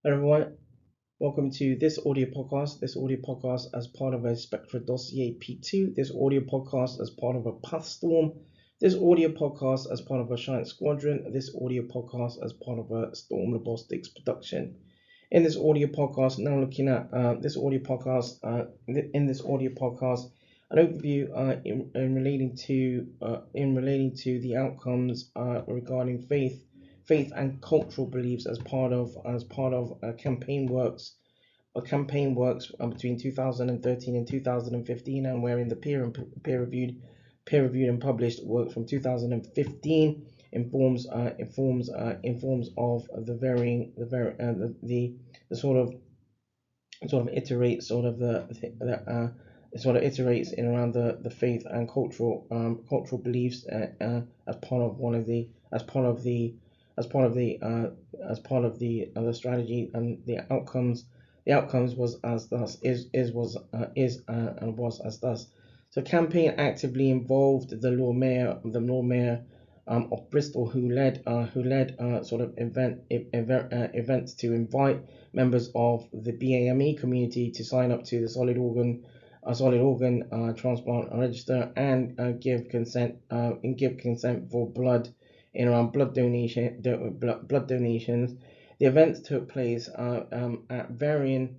Hello everyone, welcome to this audio podcast. This audio podcast as part of a Spectra Dossier P2. This audio podcast as part of a SZtorm. This audio podcast as part of a Giant Squadron. This audio podcast as part of a Storm Robotics production. In this audio podcast, now looking at in this audio podcast, an overview in relating to the outcomes regarding faith and cultural beliefs as part of campaign works between 2013 and 2015, and wherein the peer reviewed and published work from 2015 informs of the varying the sort of iterates iterates in around the faith and cultural beliefs as part of one of the as part of the strategy, and the outcomes was as thus and was as thus. So campaign actively involved the Lord Mayor of Bristol, who led events to invite members of the BAME community to sign up to the solid organ transplant register and give consent for blood in around blood donations. The events took place at varying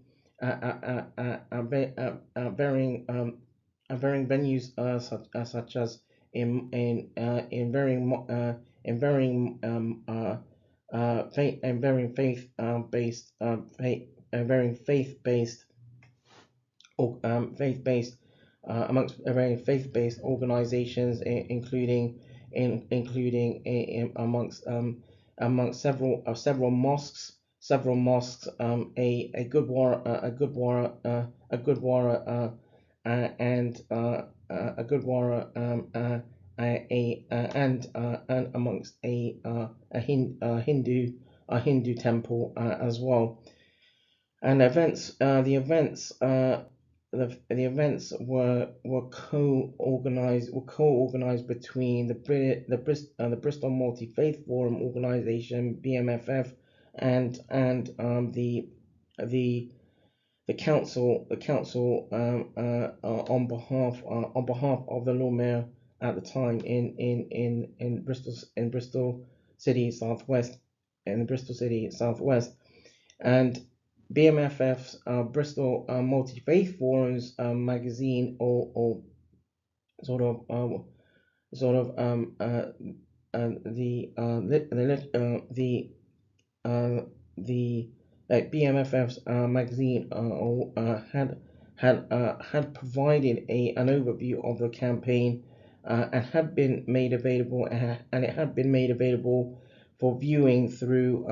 venues such as in faith-based organizations, including amongst several mosques, a good war and a good war and amongst a Hindu temple as well. And the events were co-organized between the Bristol Multi Faith Forum organization (BMFF) and the council on behalf of the Lord Mayor at the time in Bristol City Southwest, and BMFF's Bristol Multi Faith Forums magazine, or BMFF's magazine had provided an overview of the campaign, and had been made available, and it had been made available for viewing through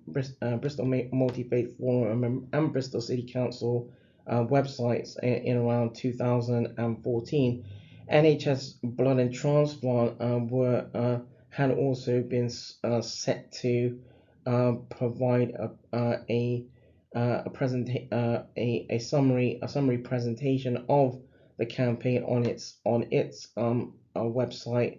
Bristol Multi Faith Forum and Bristol City Council websites in around 2014. NHS Blood and Transplant had also been set to provide a summary presentation of the campaign on its website.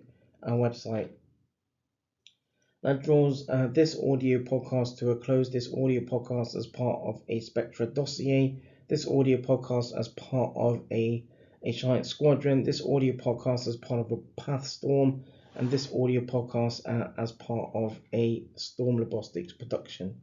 That draws this audio podcast to a close. This audio podcast as part of a Spectra Dossier. This audio podcast as part of a Giant Squadron. This audio podcast as part of a SZtorm, and this audio podcast as part of a Storm Robotics production.